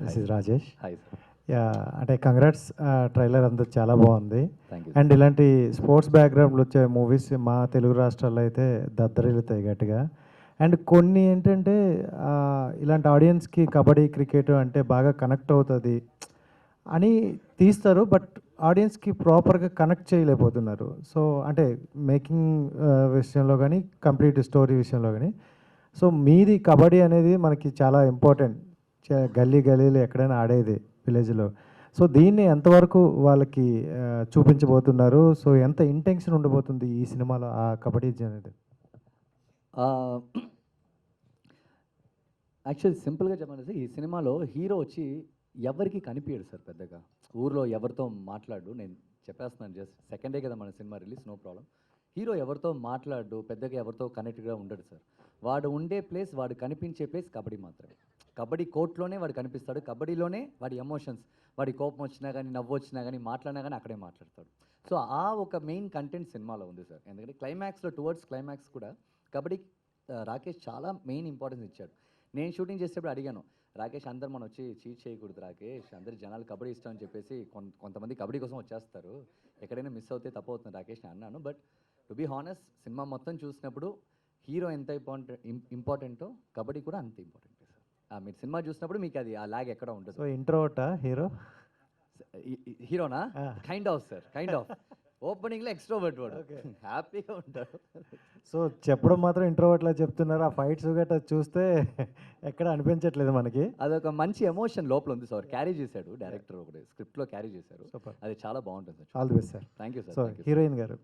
This is Rajesh. Hi sir. Yeah అంటే congrats, trailer అంతా చాలా బాగుంది. Thank you. అండ్ ఇలాంటి స్పోర్ట్స్ బ్యాక్గ్రౌండ్లో వచ్చే మూవీస్ మా తెలుగు రాష్ట్రాల్లో అయితే దద్దరిల్లుతాయి గట్టిగా. అండ్ కొన్ని ఏంటంటే ఇలాంటి ఆడియన్స్కి కబడ్డీ క్రికెట్ అంటే బాగా కనెక్ట్ అవుతుంది అని తీస్తారు, బట్ ఆడియన్స్కి ప్రాపర్గా కనెక్ట్ చేయలేకపోతున్నారు. సో అంటే మేకింగ్ విషయంలో కానీ కంప్లీట్ స్టోరీ విషయంలో కానీ. సో మీది కబడ్డీ అనేది మనకి చాలా ఇంపార్టెంట్, గల్లీ గల్లీలో ఎక్కడైనా ఆడేది విలేజ్లో. సో దీన్ని ఎంతవరకు వాళ్ళకి చూపించబోతున్నారు? సో ఎంత ఇంటెన్షన్ ఉండబోతుంది ఈ సినిమాలో ఆ కబడ్డీ అనేది? యాక్చువల్లీ సింపుల్గా చెప్పాలంటే ఈ సినిమాలో హీరో వచ్చి ఎవరికి కనిపించడు సార్ పెద్దగా. ఊర్లో ఎవరితో మాట్లాడు, నేను చెప్పేస్తున్నాను, జస్ట్ సెకండే కదా మన cinema release, no problem. Hero ఎవరితో మాట్లాడు, పెద్దగా ఎవరితో కనెక్ట్గా ఉండడు సార్. వాడు ఉండే ప్లేస్, వాడు కనిపించే ప్లేస్ కబడ్డీ మాత్రమే. కబడ్డీ కోర్టులోనే వాడు కనిపిస్తాడు, కబడ్డీలోనే వాడి ఎమోషన్స్, వాడి కోపం వచ్చినా కానీ, నవ్వు వచ్చినా కానీ, మాట్లాడినా కానీ అక్కడే మాట్లాడతాడు. సో ఆ ఒక మెయిన్ కంటెంట్ సినిమాలో ఉంది సార్. ఎందుకంటే క్లైమాక్స్లో, టువర్డ్స్ క్లైమాక్స్ కూడా కబడ్డీ రాకేష్ చాలా మెయిన్ ఇంపార్టెన్స్ ఇచ్చాడు. నేను షూటింగ్ చేసేటప్పుడు అడిగాను, రాకేష్ అందరు మనం వచ్చి చీట్ చేయకూడదు రాకేష్, అందరు జనాలు కబడ్డీ ఇష్టం అని చెప్పేసి కొంతమంది కబడ్డీ కోసం వచ్చేస్తారు, ఎక్కడైనా మిస్ అవుతే తప్పు అవుతుంది రాకేష్ అని అన్నాను. But to be honest, cinema మొత్తం చూసినప్పుడు హీరో ఎంత ఇంపార్టెంటో కబడ్డీ కూడా అంత ఇంపార్టెంట్ సార్. మీరు సినిమా చూసినప్పుడు మీకు అది ఆ లాగ్ ఎక్కడ ఉంటుంది. సో ఇంట్రోవర్టా హీరో? హీరోనా? Kind of sir, kind of. ఓపెనింగ్లో ఎక్స్ట్రోవర్ట్ వాడు, హ్యాపీగా ఉంటాడు. సో చెప్పడం మాత్రం ఇంట్రోవర్ట్లా చెప్తున్నారు, ఆ ఫైట్స్ గట్రా చూస్తే ఎక్కడ అనిపించట్లేదు మనకి. అదొక మంచి ఎమోషన్ లోపల ఉంది సార్, క్యారీ చేశాడు డైరెక్టర్, ఒకటి స్క్రిప్ట్లో క్యారీ చేశారు. అది చాలా బాగుంటుంది sir. All the best sir. Thank you sir. So heroine గారు